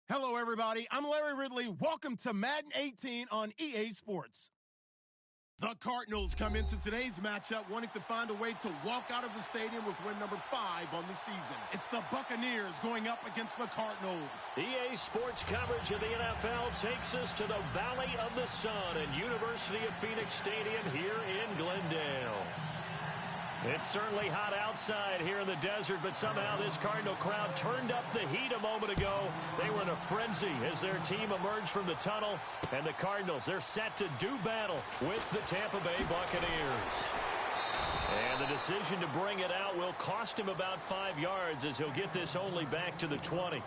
Hello, everybody. I'm Larry Ridley. Welcome to Madden 18 on EA Sports. The Cardinals come into today's matchup wanting to find a way to walk out of the stadium with win number 5 on the season. It's the Buccaneers going up against the Cardinals. EA Sports coverage of the NFL takes us to the Valley of the Sun and University of Phoenix Stadium here in Glendale. It's certainly hot outside here in the desert, but somehow this Cardinal crowd turned up the heat a moment ago. They were in a frenzy as their team emerged from the tunnel, and the Cardinals, they're set to do battle with the Tampa Bay Buccaneers. And the decision to bring it out will cost him about 5 yards as he'll get this only back to the 20.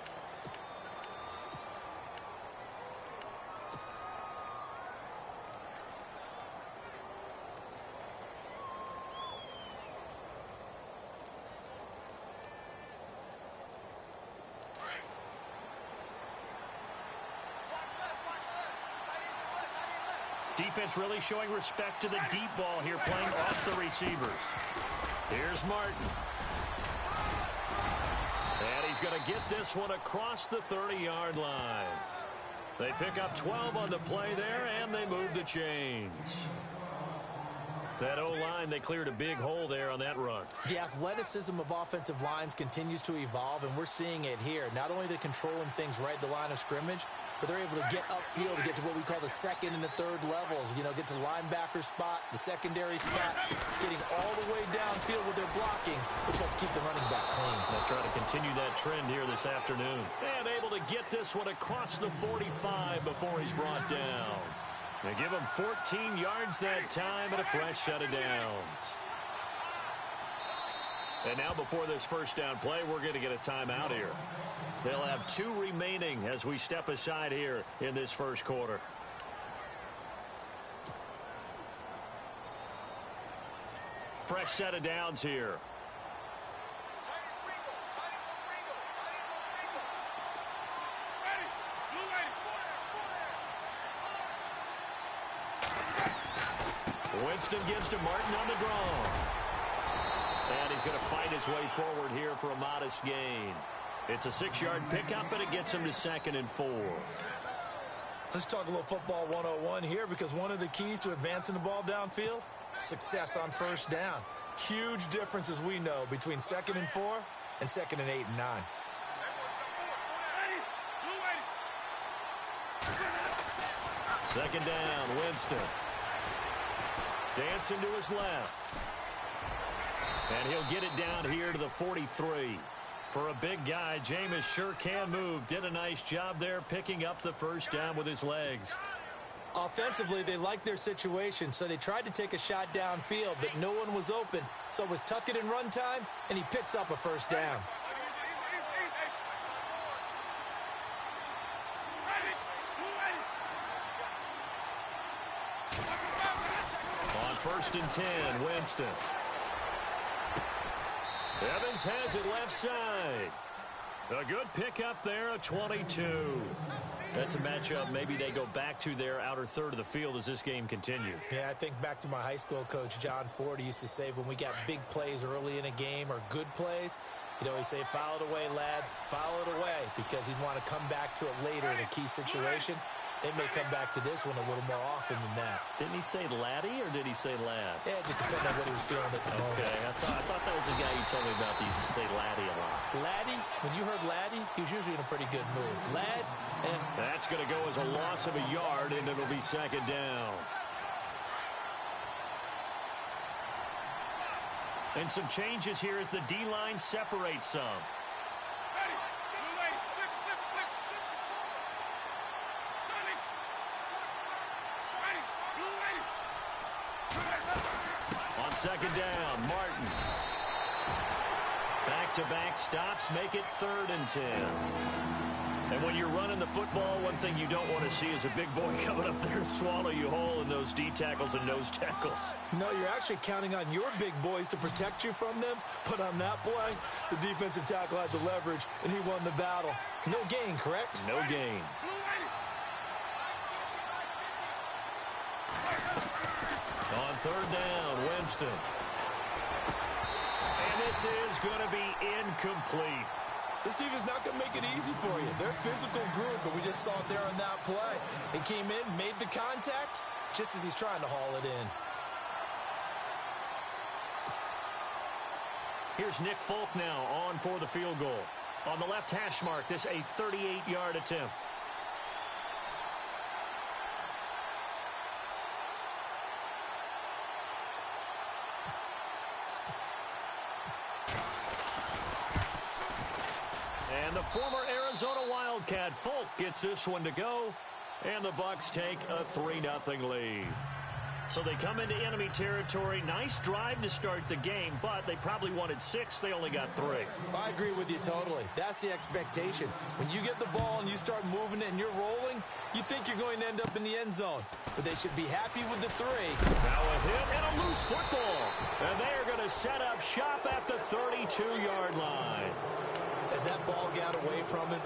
Defense really showing respect to the deep ball here, playing off the receivers. Here's Martin. And he's going to get this one across the 30-yard line. They pick up 12 on the play there, and they move the chains. That O-line, they cleared a big hole there on that run. The athleticism of offensive lines continues to evolve, and we're seeing it here. Not only are they controlling things right at the line of scrimmage, but they're able to get upfield to get to what we call the second and the third levels. You know, get to the linebacker spot, the secondary spot, getting all the way downfield with their blocking, which helps keep the running back clean. They'll try to continue that trend here this afternoon. And able to get this one across the 45 before he's brought down. They give him 14 yards that time and a fresh set of downs. And now before this first down play, we're going to get a timeout here. They'll have 2 remaining as we step aside here in this first quarter. Fresh set of downs here. Winston gives to Martin on the draw. And he's going to fight his way forward here for a modest gain. It's a 6-yard pickup, and it gets him to 2nd and 4. Let's talk a little football 101 here, because one of the keys to advancing the ball downfield, success on first down. Huge difference, as we know, between 2nd and 4 and 2nd and 8 and 9. Second down, Winston. Dancing to his left. And he'll get it down here to the 43. For a big guy, Jameis sure can move. Did a nice job there picking up the first down with his legs. Offensively, they liked their situation, so they tried to take a shot downfield, but no one was open. So it was tuck it in run time, and he picks up a first down. On 1st and 10, Winston. Evans has it left side. A good pickup there, a 22. That's a matchup maybe they go back to their outer third of the field as this game continues. Yeah, I think back to my high school coach, John Ford. He used to say when we got big plays early in a game or good plays, he'd always say, foul it away, lad, foul it away, because he'd want to come back to it later in a key situation. They may come back to this one a little more often than that. Didn't he say laddie or did he say lad? Yeah, just depending on what he was feeling at the moment. Okay, I thought that was the guy you told me about. He used to say laddie a lot. Laddie, when you heard laddie, he was usually in a pretty good mood. Lad, That's going to go as a loss of a yard, and it'll be 2nd down. And some changes here as the D-line separates some. On 2nd down, Martin. Back-to-back stops make it 3rd and 10. And when you're running the football, one thing you don't want to see is a big boy coming up there and swallow you whole in those D tackles and nose tackles. No, you're actually counting on your big boys to protect you from them. But on that play, the defensive tackle had the leverage, and he won the battle. No gain, correct? No gain. On 3rd down, Winston. And this is going to be incomplete. This defense is not going to make it easy for you. They're a physical group, and we just saw it there on that play. They came in, made the contact, just as he's trying to haul it in. Here's Nick Folk now on for the field goal. On the left hash mark, this a 38-yard attempt. And the former Arizona Wildcat Folk gets this one to go, and the Bucs take a 3-0 lead. So they come into enemy territory. Nice drive to start the game, but they probably wanted 6. They only got 3. I agree with you totally. That's the expectation. When you get the ball and you start moving it and you're rolling, you think you're going to end up in the end zone. But they should be happy with the 3. Now a hit and a loose football. And they are going to set up shop at the 32-yard line. As that ball got away from him,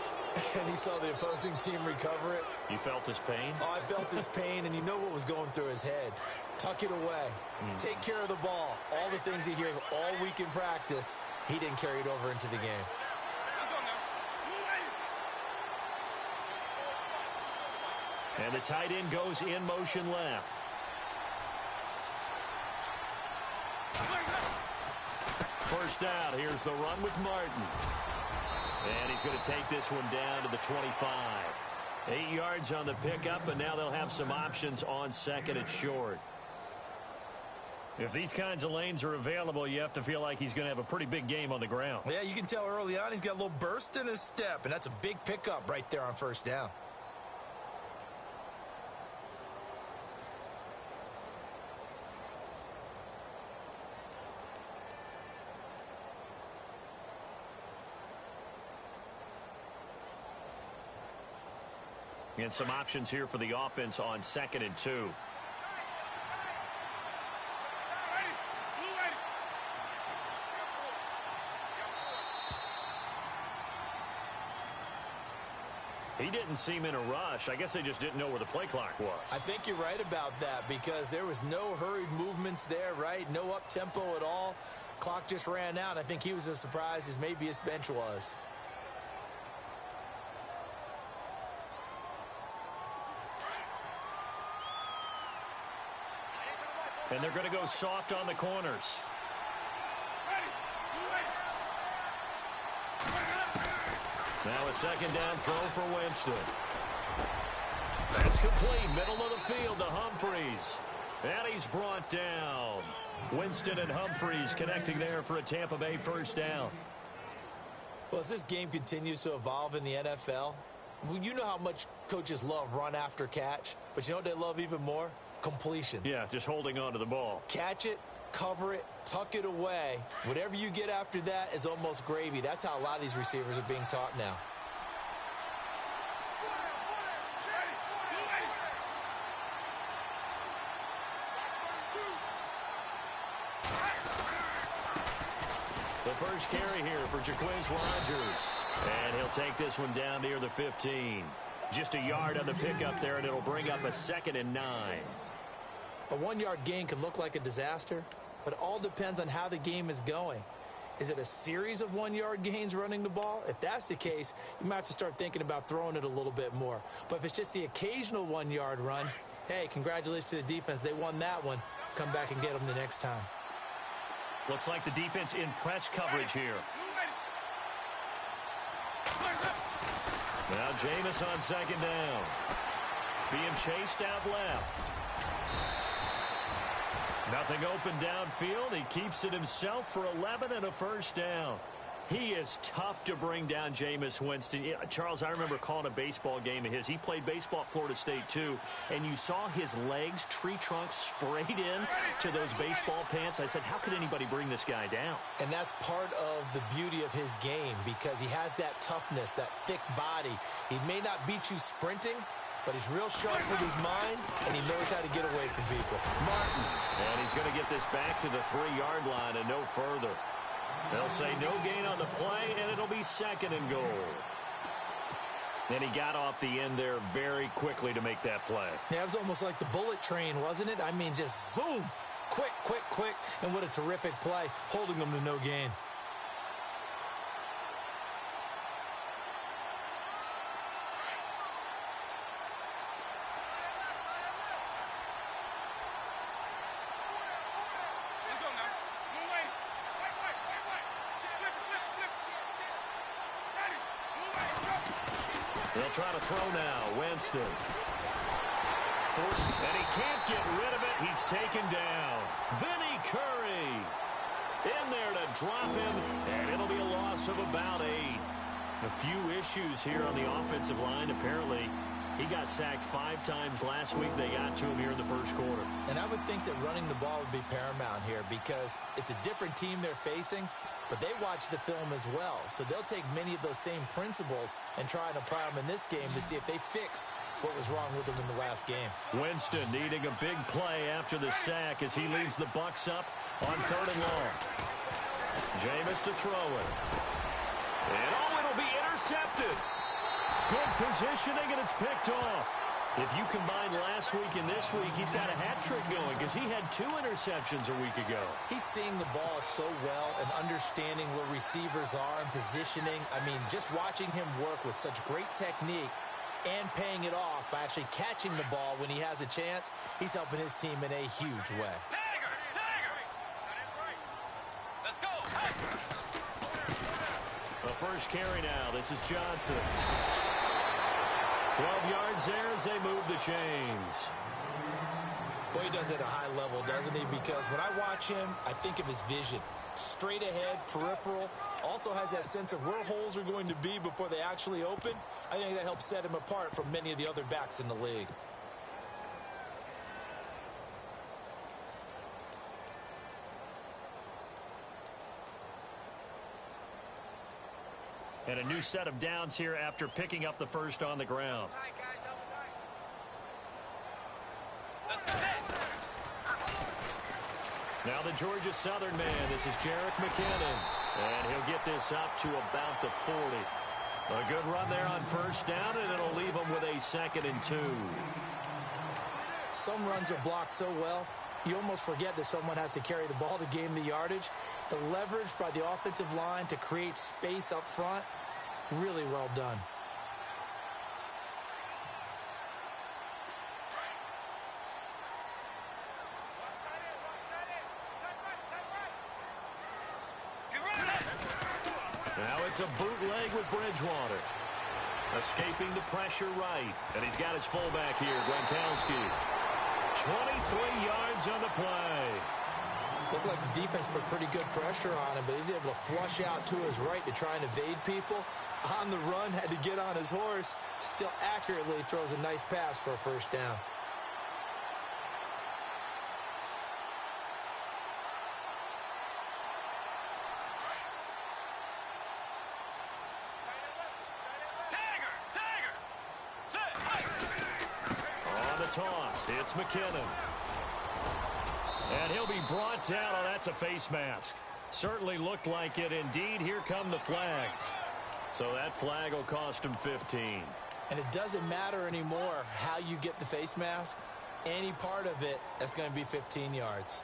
and he saw the opposing team recover it. You felt his pain? Oh, I felt his pain, and you know what was going through his head. Tuck it away. Take care of the ball. All the things he hears all week in practice, he didn't carry it over into the game. And the tight end goes in motion left. First down. Here's the run with Martin. And he's going to take this one down to the 25. 8 yards on the pickup, and now they'll have some options on second and short. If these kinds of lanes are available, you have to feel like he's going to have a pretty big game on the ground. Yeah, you can tell early on he's got a little burst in his step, and that's a big pickup right there on first down. And some options here for the offense on second and 2. He didn't seem in a rush. I guess they just didn't know where the play clock was. I think you're right about that because there was no hurried movements there, right? No up-tempo at all. Clock just ran out. I think he was as surprised as maybe his bench was. And they're going to go soft on the corners. Now a second down throw for Winston. That's complete. Middle of the field to Humphries. And he's brought down. Winston and Humphries connecting there for a Tampa Bay first down. Well, as this game continues to evolve in the NFL, you know how much coaches love run after catch, but you know what they love even more? Completions. Yeah, just holding on to the ball. Catch it, cover it, tuck it away. Whatever you get after that is almost gravy. That's how a lot of these receivers are being taught now. The first carry here for Jaquiz Rogers. And he'll take this one down near the 15. Just a yard on the pickup there, and it'll bring up a 2nd and 9. A 1-yard gain can look like a disaster, but it all depends on how the game is going. Is it a series of 1-yard gains running the ball? If that's the case, you might have to start thinking about throwing it a little bit more. But if it's just the occasional 1-yard run, hey, congratulations to the defense. They won that one. Come back and get them the next time. Looks like the defense in press coverage here. Now Jameis on second down. Being chased out left. Nothing open downfield. He keeps it himself for 11 and a first down. He is tough to bring down, Jameis Winston. Charles, I remember calling a baseball game of his. He played baseball at Florida State, too, and you saw his legs, tree trunks sprayed in to those baseball pants. I said, how could anybody bring this guy down? And that's part of the beauty of his game because he has that toughness, that thick body. He may not beat you sprinting, but he's real sharp with his mind, and he knows how to get away from people. Martin, and he's going to get this back to the 3-yard line and no further. They'll say no gain on the play, and it'll be 2nd and goal. And he got off the end there very quickly to make that play. Yeah, it was almost like the bullet train, wasn't it? I mean, just zoom, quick, quick, quick, and what a terrific play, holding them to no gain. They'll try to throw now. Winston. Forced, and he can't get rid of it. He's taken down. Vinny Curry in there to drop him, and it'll be a loss of about 8. A few issues here on the offensive line. Apparently, he got sacked 5 times last week. They got to him here in the first quarter. And I would think that running the ball would be paramount here because it's a different team they're facing, but they watch the film as well. So they'll take many of those same principles and try and apply them in this game to see if they fixed what was wrong with them in the last game. Winston needing a big play after the sack as he leads the Bucs up on 3rd and long. Jameis to throw it. And it'll be intercepted. Good positioning, and it's picked off. If you combine last week and this week, he's got a hat trick going because he had 2 interceptions a week ago. He's seeing the ball so well and understanding where receivers are and positioning. I mean, just watching him work with such great technique and paying it off by actually catching the ball when he has a chance, he's helping his team in a huge way. Let's go. The first carry now. This is Johnson. 12 yards there as they move the chains. Boy, he does it at a high level, doesn't he? Because when I watch him, I think of his vision. Straight ahead, peripheral. Also has that sense of where holes are going to be before they actually open. I think that helps set him apart from many of the other backs in the league. And a new set of downs here after picking up the first on the ground. Now the Georgia Southern man. This is Jerick McKinnon. And he'll get this up to about the 40. A good run there on first down, and it'll leave him with a 2nd and 2. Some runs are blocked so well, you almost forget that someone has to carry the ball to gain the yardage. The leverage by the offensive line to create space up front, really well done. Now it's a bootleg with Bridgewater. Escaping the pressure right. And he's got his fullback here, Gronkowski. 23 yards on the play. Looked like the defense put pretty good pressure on him, but he's able to flush out to his right to try and evade people. On the run, had to get on his horse. Still accurately throws a nice pass for a first down. Toss. It's McKinnon. And he'll be brought down. Oh, that's a face mask. Certainly looked like it. Indeed, here come the flags. So that flag will cost him 15. And it doesn't matter anymore how you get the face mask. Any part of it, that's going to be 15 yards.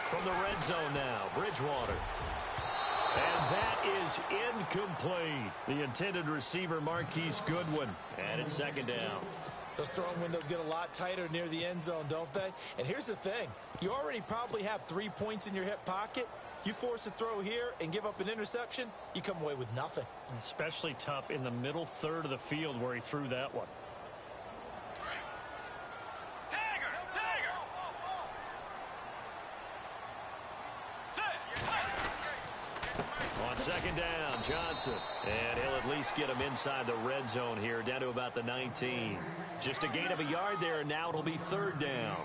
From the red zone now, Bridgewater. And that is incomplete. The intended receiver, Marquise Goodwin. And it's 2nd down. Those throwing windows get a lot tighter near the end zone, don't they? And here's the thing. You already probably have 3 points in your hip pocket. You force a throw here and give up an interception, you come away with nothing. Especially tough in the middle third of the field where he threw that one. On 2nd down, Johnson. And he'll at least get him inside the red zone here, down to about the 19. Just a gain of a yard there, and now it'll be 3rd down.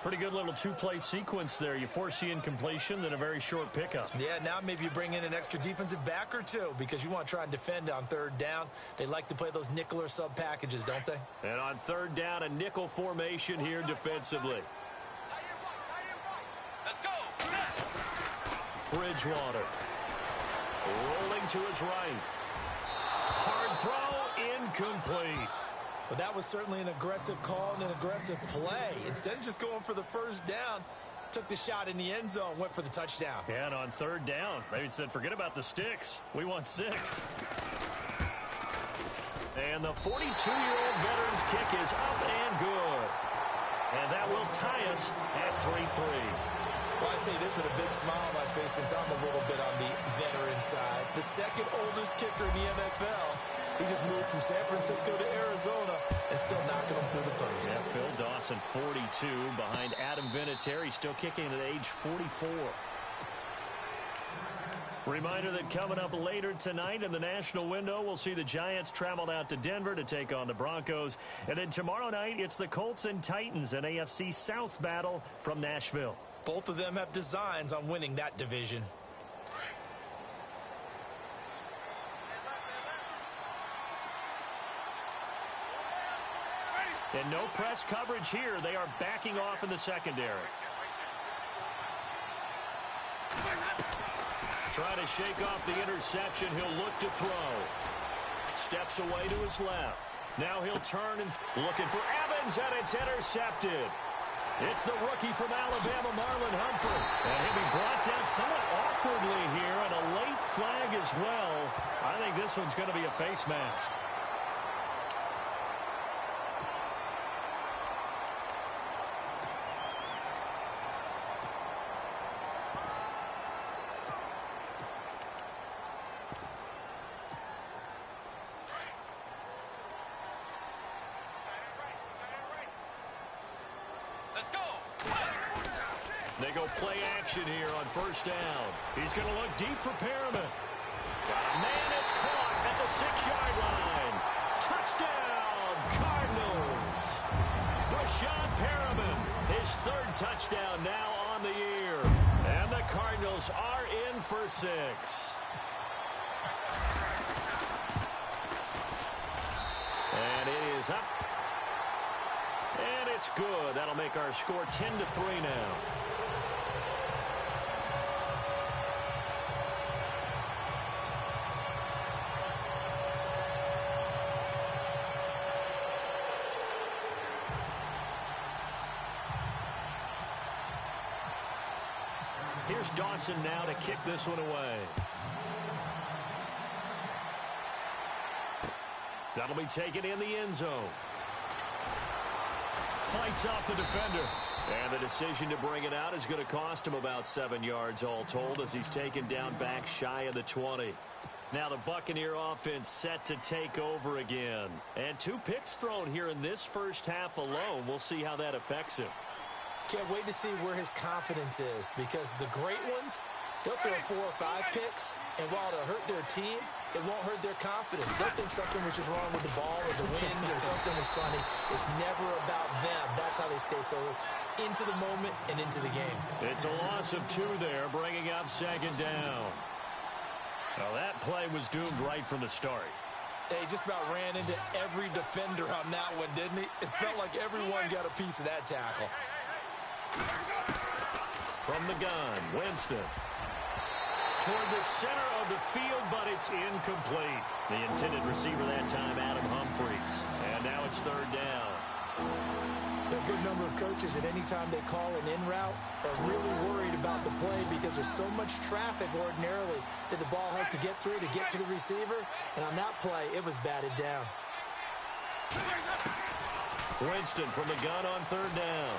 Pretty good little 2-play sequence there. You force the incompletion, then a very short pickup. Yeah, now maybe you bring in an extra defensive back or 2 because you want to try and defend on 3rd down. They like to play those nickel or sub packages, don't they? And on 3rd down, a nickel formation here defensively. Let's go. Bridgewater. Rolling to his right. Hard throw, incomplete. But that was certainly an aggressive call and an aggressive play. Instead of just going for the first down, took the shot in the end zone, went for the touchdown. Yeah, and on 3rd down, they said, forget about the sticks. We want 6. And the 42-year-old veteran's kick is up and good. And that will tie us at 3-3. Well, I say this with a big smile on my face since I'm a little bit on the veteran side. The second oldest kicker in the NFL. He just moved from San Francisco to Arizona and still knocking them through the post. Yeah, Phil Dawson, 42, behind Adam Vinatieri, still kicking at age 44. Reminder that coming up later tonight in the national window, we'll see the Giants travel out to Denver to take on the Broncos. And then tomorrow night, it's the Colts and Titans, an AFC South battle from Nashville. Both of them have designs on winning that division. And no press coverage here. They are backing off in the secondary. Trying to shake off the interception. He'll look to throw. Steps away to his left. Now he'll turn and looking for Evans, and it's intercepted. It's the rookie from Alabama, Marlon Humphrey. And he'll be brought down somewhat awkwardly here, and a late flag as well. I think this one's going to be a face mask. They go play action here on first down. He's going to look deep for Perriman. Got a man that's caught at the 6-yard line. Touchdown, Cardinals. Brashad Perriman, his third touchdown now on the year. And the Cardinals are in for 6. And it is up. And it's good. That'll make our score 10-3 now. Here's Dawson now to kick this one away. That'll be taken in the end zone. Fights off the defender. And the decision to bring it out is going to cost him about 7 yards all told as he's taken down back shy of the 20. Now the Buccaneer offense set to take over again. And 2 picks thrown here in this first half alone. We'll see how that affects him. Can't wait to see where his confidence is, because the great ones, they'll throw 4 or 5 picks, and while it'll hurt their team, it won't hurt their confidence. They'll think something was just wrong with the ball or the wind or something was funny. It's never about them. That's how they stay so into the moment and into the game. It's a loss of 2 there, bringing up second down. Well, that play was doomed right from the start. They just about ran into every defender on that one, didn't he? It felt like everyone got a piece of that tackle. From the gun, Winston. Toward the center of the field, but it's incomplete. The intended receiver that time, Adam Humphries. And now it's third down. A good number of coaches at any time they call an in route are really worried about the play because there's so much traffic ordinarily that the ball has to get through to get to the receiver. And on that play, it was batted down. Winston from the gun on third down.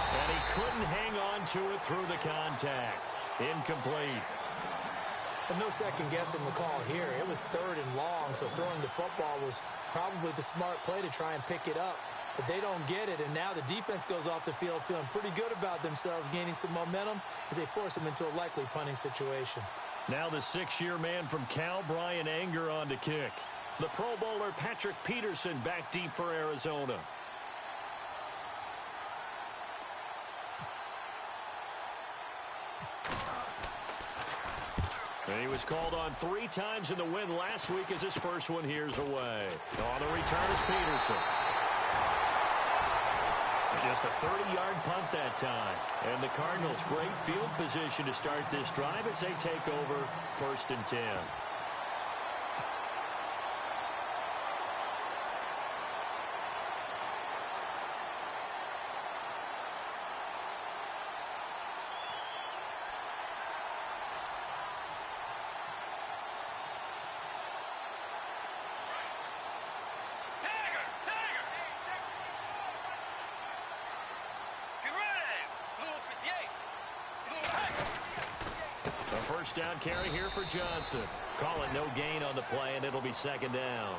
And he couldn't hang on to it through the contact. Incomplete. And no second guessing the call here. It was third and long, so throwing the football was probably the smart play to try and pick it up. But they don't get it, and now the defense goes off the field feeling pretty good about themselves, gaining some momentum as they force them into a likely punting situation. Now the 6-year man from Cal, Brian Anger, on to kick. The Pro Bowler Patrick Peterson back deep for Arizona. And he was called on 3 times in the win last week as his first one here's away. On the return is Peterson. Just a 30-yard punt that time. And the Cardinals, great field position to start this drive as they take over 1st and 10. First down carry here for Johnson. Call it no gain on the play, and it'll be second down.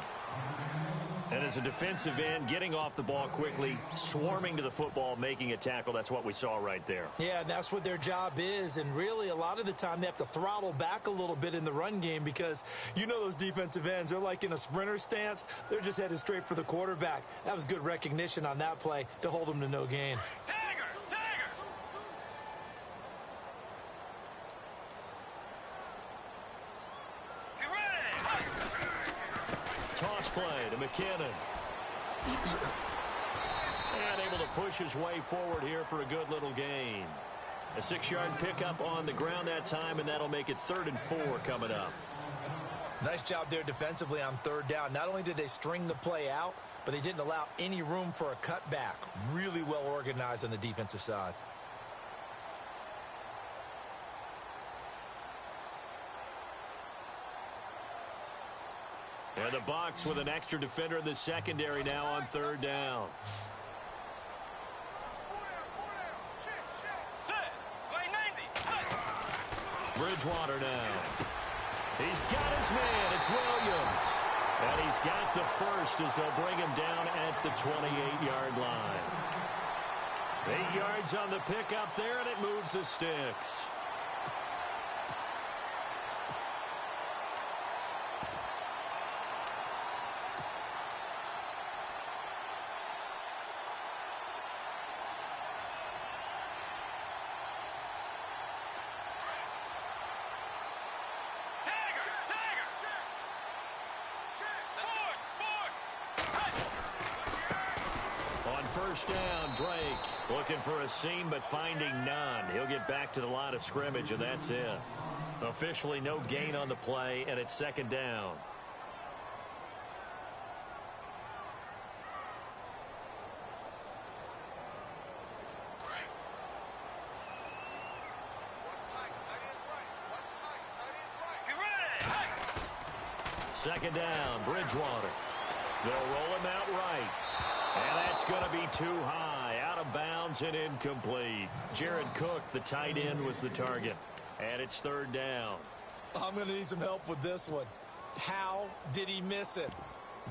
And as a defensive end, getting off the ball quickly, swarming to the football, making a tackle, that's what we saw right there. Yeah, and that's what their job is. And really, a lot of the time, they have to throttle back a little bit in the run game because you know those defensive ends, they're like in a sprinter stance. They're just headed straight for the quarterback. That was good recognition on that play to hold them to no gain. Toss play to McKinnon. And able to push his way forward here for a good little gain. A 6-yard pickup on the ground that time, and that'll make it 3rd and 4 coming up. Nice job there defensively on 3rd down. Not only did they string the play out, but they didn't allow any room for a cutback. Really well organized on the defensive side. And the Bucs with an extra defender in the secondary now on 3rd down. Bridgewater now. He's got his man. It's Williams. And he's got the first as they'll bring him down at the 28-yard line. 8 yards on the pickup there, and it moves the sticks. First down, Drake looking for a seam but finding none. He'll get back to the line of scrimmage, and that's it. Officially no gain on the play, and it's 2nd down. Second down, Bridgewater. They'll roll him out right. And that's going to be too high. Out of bounds and incomplete. Jared Cook, the tight end, was the target. And it's 3rd down. I'm going to need some help with this one. How did he miss it?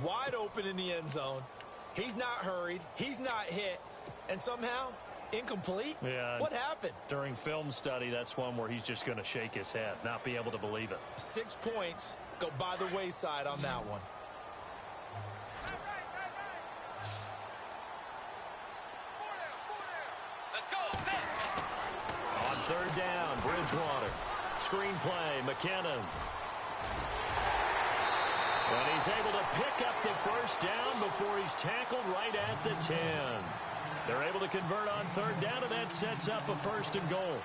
Wide open in the end zone. He's not hurried. He's not hit. And somehow, incomplete? Yeah. What happened? During film study, that's one where he's just going to shake his head, not be able to believe it. 6 points go by the wayside on that one. On 3rd down, Bridgewater. Screenplay, McKinnon. And he's able to pick up the first down before he's tackled right at the 10. They're able to convert on 3rd down, and that sets up a 1st and goal.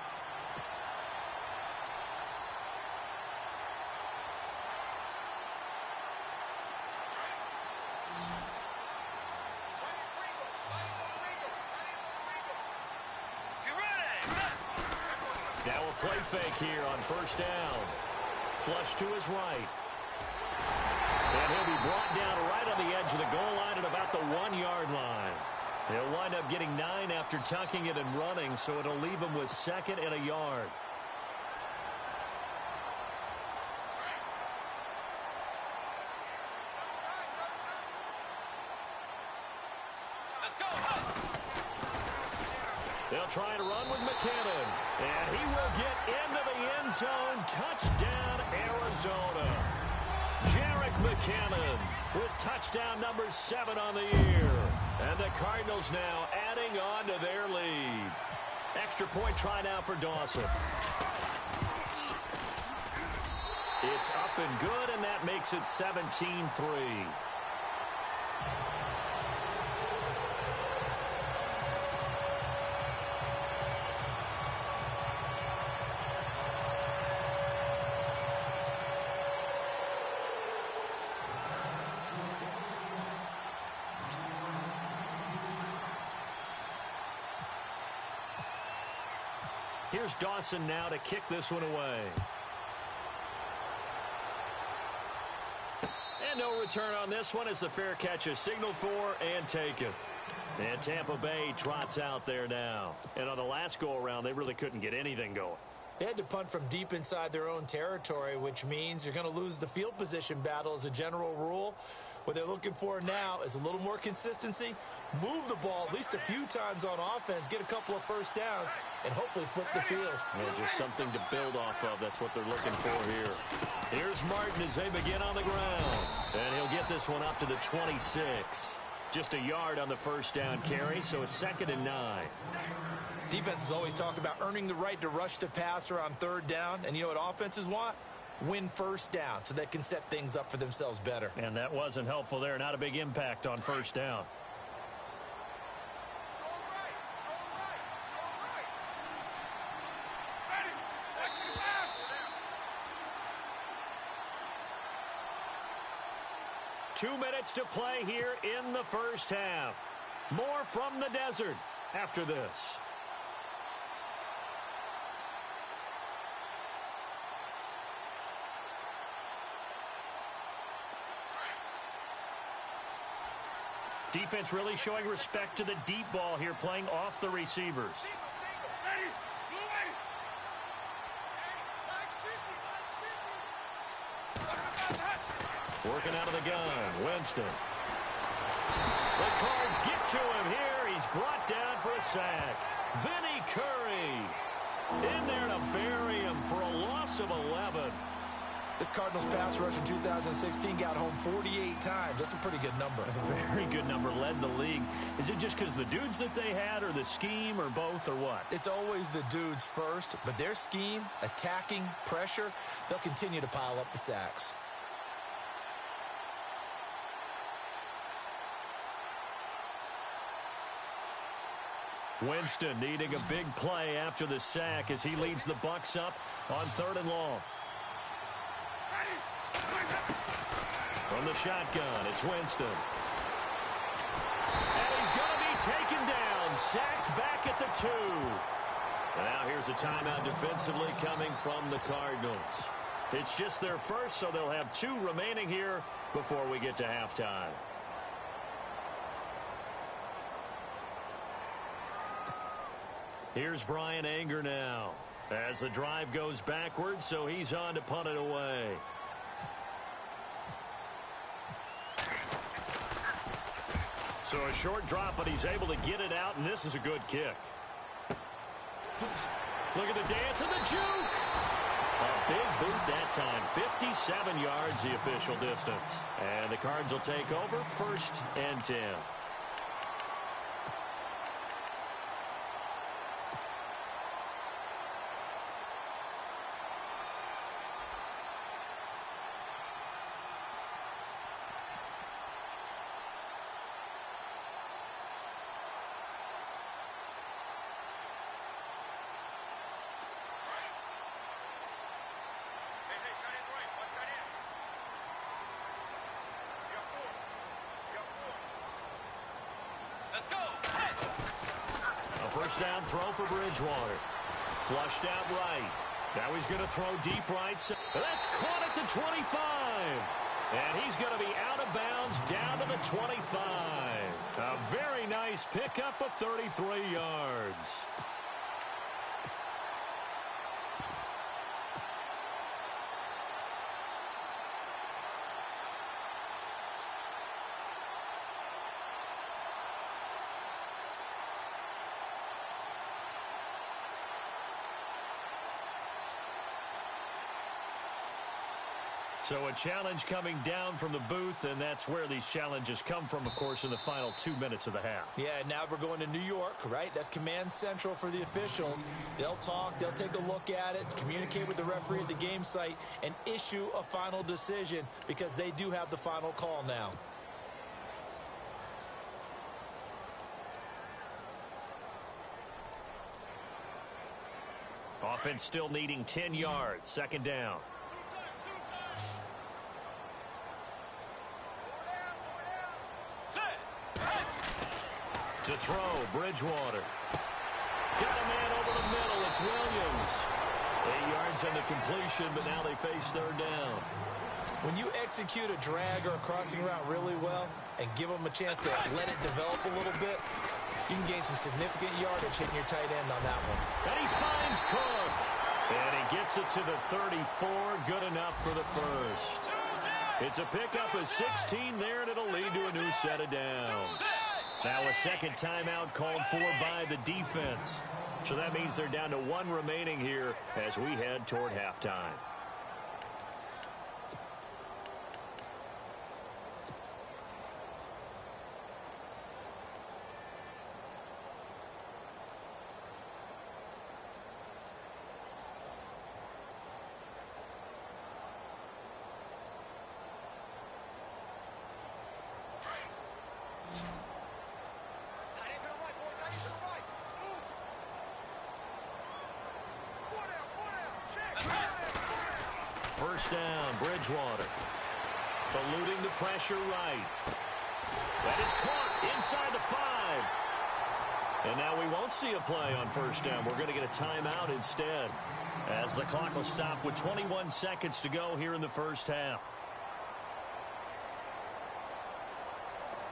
Now a play fake here on 1st down. Flush to his right. And he'll be brought down right on the edge of the goal line at about the 1-yard line. He'll wind up getting 9 after tucking it and running, so it'll leave him with 2nd and a yard. They'll try to run with McKinnon. And he will get into the end zone. Touchdown, Arizona. Jerick McKinnon with touchdown number 7 on the year. And the Cardinals now adding on to their lead. Extra point try now for Dawson. It's up and good, and that makes it 17-3. Here's Dawson now to kick this one away. And no return on this one as the fair catch is signaled for and taken. And Tampa Bay trots out there now. And on the last go-around, they really couldn't get anything going. They had to punt from deep inside their own territory, which means you're going to lose the field position battle as a general rule. What they're looking for now is a little more consistency, move the ball at least a few times on offense, get a couple of first downs, and hopefully flip the field. Yeah, just something to build off of. That's what they're looking for here. Here's Martin as they begin on the ground. And he'll get this one up to the 26. Just a yard on the first down carry, so it's 2nd and 9. Defenses always talk about earning the right to rush the passer on 3rd down. And you know what offenses want? Win first down so they can set things up for themselves better. And that wasn't helpful there. Not a big impact on first down. Two minutes to play here in the first half. More from the desert after this. Defense really showing respect to the deep ball here, playing off the receivers. Working out of the gun, Winston. The Cards get to him here. He's brought down for a sack. Vinny Curry in there to bury him for a loss of 11. This Cardinals pass rush in 2016 got home 48 times. That's a pretty good number. A very good number, led the league. Is it just because the dudes that they had, or the scheme, or both, or what? It's always the dudes first, but their scheme, attacking, pressure, they'll continue to pile up the sacks. Winston needing a big play after the sack as he leads the Bucs up on 3rd and long. From the shotgun, it's Winston. And he's going to be taken down, sacked back at the 2. And now here's a timeout defensively coming from the Cardinals. It's just their first, so they'll have 2 remaining here before we get to halftime. Here's Brian Anger now as the drive goes backwards, so he's on to punt it away. So a short drop, but he's able to get it out, and this is a good kick. Look at the dance and the juke. A big boot that time. 57 yards the official distance. And the Cards will take over 1st and 10. First down throw for Bridgewater. Flushed out right. Now he's going to throw deep right. That's caught at the 25. And he's going to be out of bounds down to the 25. A very nice pickup of 33 yards. So a challenge coming down from the booth, and that's where these challenges come from, of course, in the final 2 minutes of the half. Yeah, now we're going to New York, right? That's command central for the officials. They'll talk, they'll take a look at it, communicate with the referee at the game site, and issue a final decision because they do have the final call now. Offense still needing 10 yards, 2nd down. To throw, Bridgewater. Got a man over the middle. It's Williams. 8 yards on the completion, but now they face 3rd down. When you execute a drag or a crossing route really well and give them a chance to let it develop a little bit, you can gain some significant yardage hitting your tight end on that one. And he finds Cook. And he gets it to the 34. Good enough for the first. It's a pickup of 16 there, and it'll lead to a new set of downs. Now a second timeout called for by the defense. So that means they're down to one remaining here as we head toward halftime. First down, Bridgewater. Eluding the pressure right. That is caught inside the 5. And now we won't see a play on first down. We're going to get a timeout instead, as the clock will stop with 21 seconds to go here in the first half.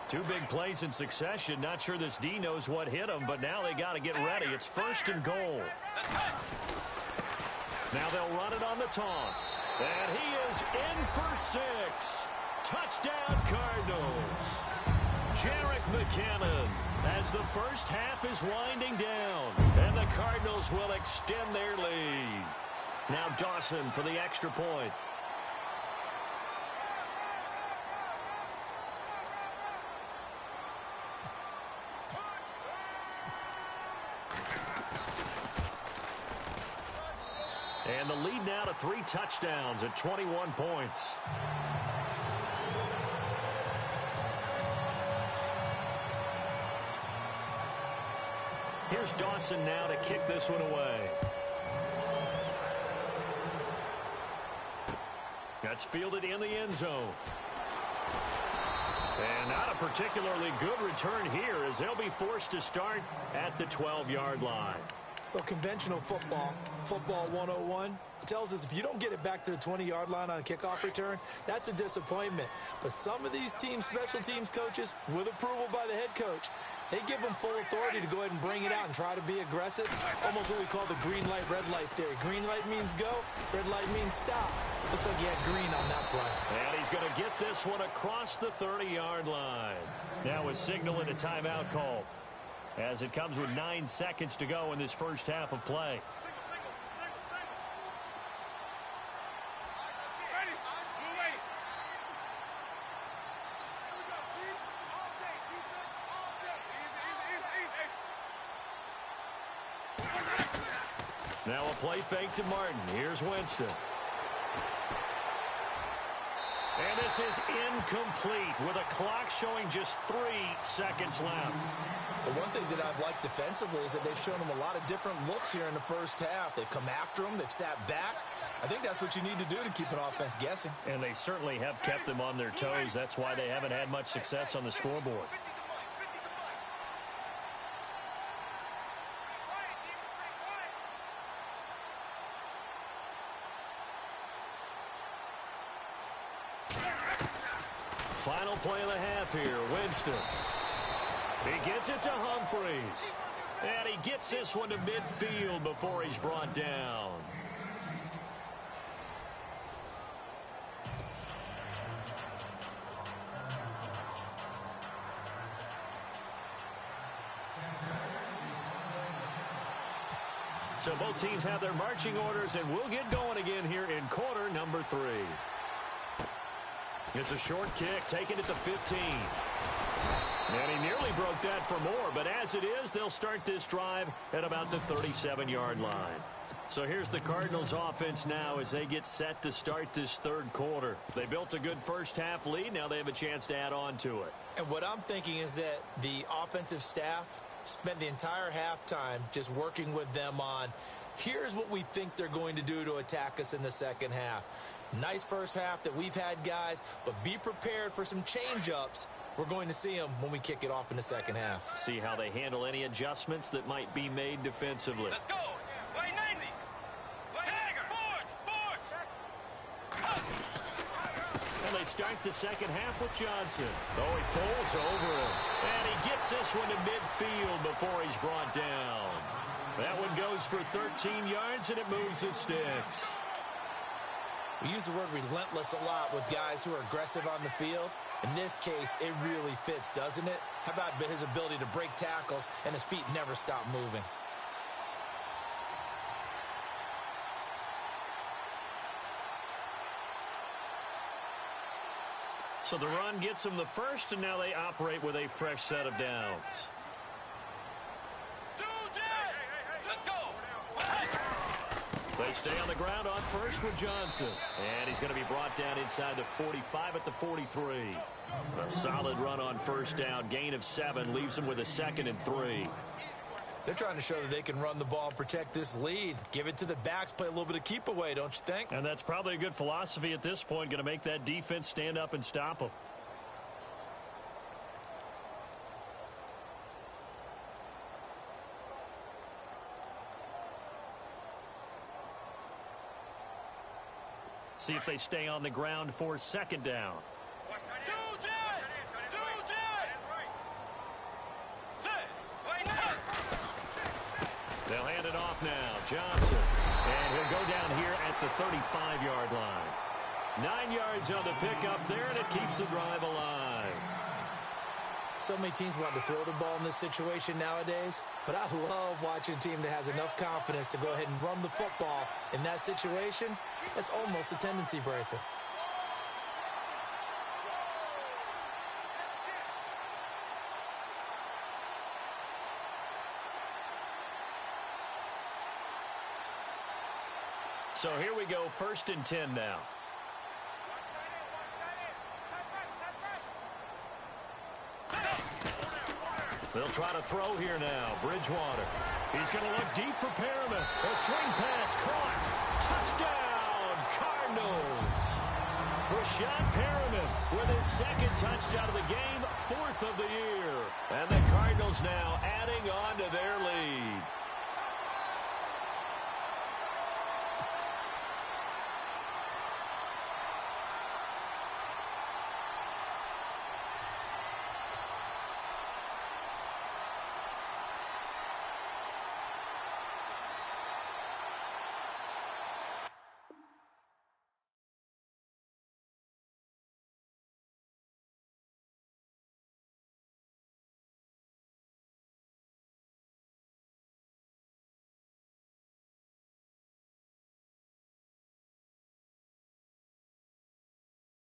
Two big plays in succession. Not sure this D knows what hit him, but now they got to get ready. It's first and goal. Now they'll run it on the toss. And he is in for 6. Touchdown, Cardinals. Jerick McKinnon as the first half is winding down. And the Cardinals will extend their lead. Now Dawson for the extra point. And the lead now to 3 touchdowns at 21 points. Here's Dawson now to kick this one away. That's fielded in the end zone. And not a particularly good return here, as they'll be forced to start at the 12-yard line. Well, conventional football 101, tells us if you don't get it back to the 20-yard line on a kickoff return, that's a disappointment. But some of these teams, special teams coaches, with approval by the head coach, they give them full authority to go ahead and bring it out and try to be aggressive. Almost what we call the green light, red light theory. Green light means go, red light means stop. Looks like he had green on that play. And he's going to get this one across the 30-yard line. Now a signal and a timeout call, as it comes with 9 seconds to go in this first half of play. Now a play fake to Martin. Here's Winston. And this is incomplete with a clock showing just 3 seconds left. The one thing that I've liked defensively is that they've shown them a lot of different looks here in the first half. They've come after them. They've sat back. I think that's what you need to do to keep an offense guessing. And they certainly have kept them on their toes. That's why they haven't had much success on the scoreboard. Final play of the half here, Winston. He gets it to Humphreys. And he gets this one to midfield before he's brought down. So both teams have their marching orders, and we'll get going again here in quarter number 3. It's a short kick, taking it to 15. And he nearly broke that for more, but as it is, they'll start this drive at about the 37-yard line. So here's the Cardinals offense now as they get set to start this third quarter. They built a good first half lead. Now they have a chance to add on to it. And what I'm thinking is that the offensive staff spent the entire halftime just working with them on, here's what we think they're going to do to attack us in the second half. Nice first half that we've had, guys, but be prepared for some change-ups. We're going to see them when we kick it off in the second half. See how they handle any adjustments that might be made defensively. Let's go. Way 90. Tiger. Force. And they start the second half with Johnson. Oh, he pulls over him. And he gets this one to midfield before he's brought down. That one goes for 13 yards, and it moves the sticks. We use the word relentless a lot with guys who are aggressive on the field. In this case, it really fits, doesn't it? How about his ability to break tackles and his feet never stop moving? So the run gets them the first, and now they operate with a fresh set of downs. Let's go. They stay on the ground on first with Johnson. And he's going to be brought down inside the 45 at the 43. A solid run on first down. Gain of 7 leaves them with a 2nd and 3. They're trying to show that they can run the ball and protect this lead. Give it to the backs, play a little bit of keep away, don't you think? And that's probably a good philosophy at this point. Going to make that defense stand up and stop them. See if they stay on the ground for 2nd down. They'll hand it off now. Johnson. And he'll go down here at the 35-yard line. 9 yards on the pickup there, and it keeps the drive alive. So many teams want to throw the ball in this situation nowadays, but I love watching a team that has enough confidence to go ahead and run the football. In that situation, that's almost a tendency breaker. So here we go, 1st and 10 now. They'll try to throw here now. Bridgewater. He's going to look deep for Perriman. A swing pass caught. Touchdown, Cardinals. Rashad Perriman with his 2nd touchdown of the game, 4th of the year. And the Cardinals now adding on to their lead.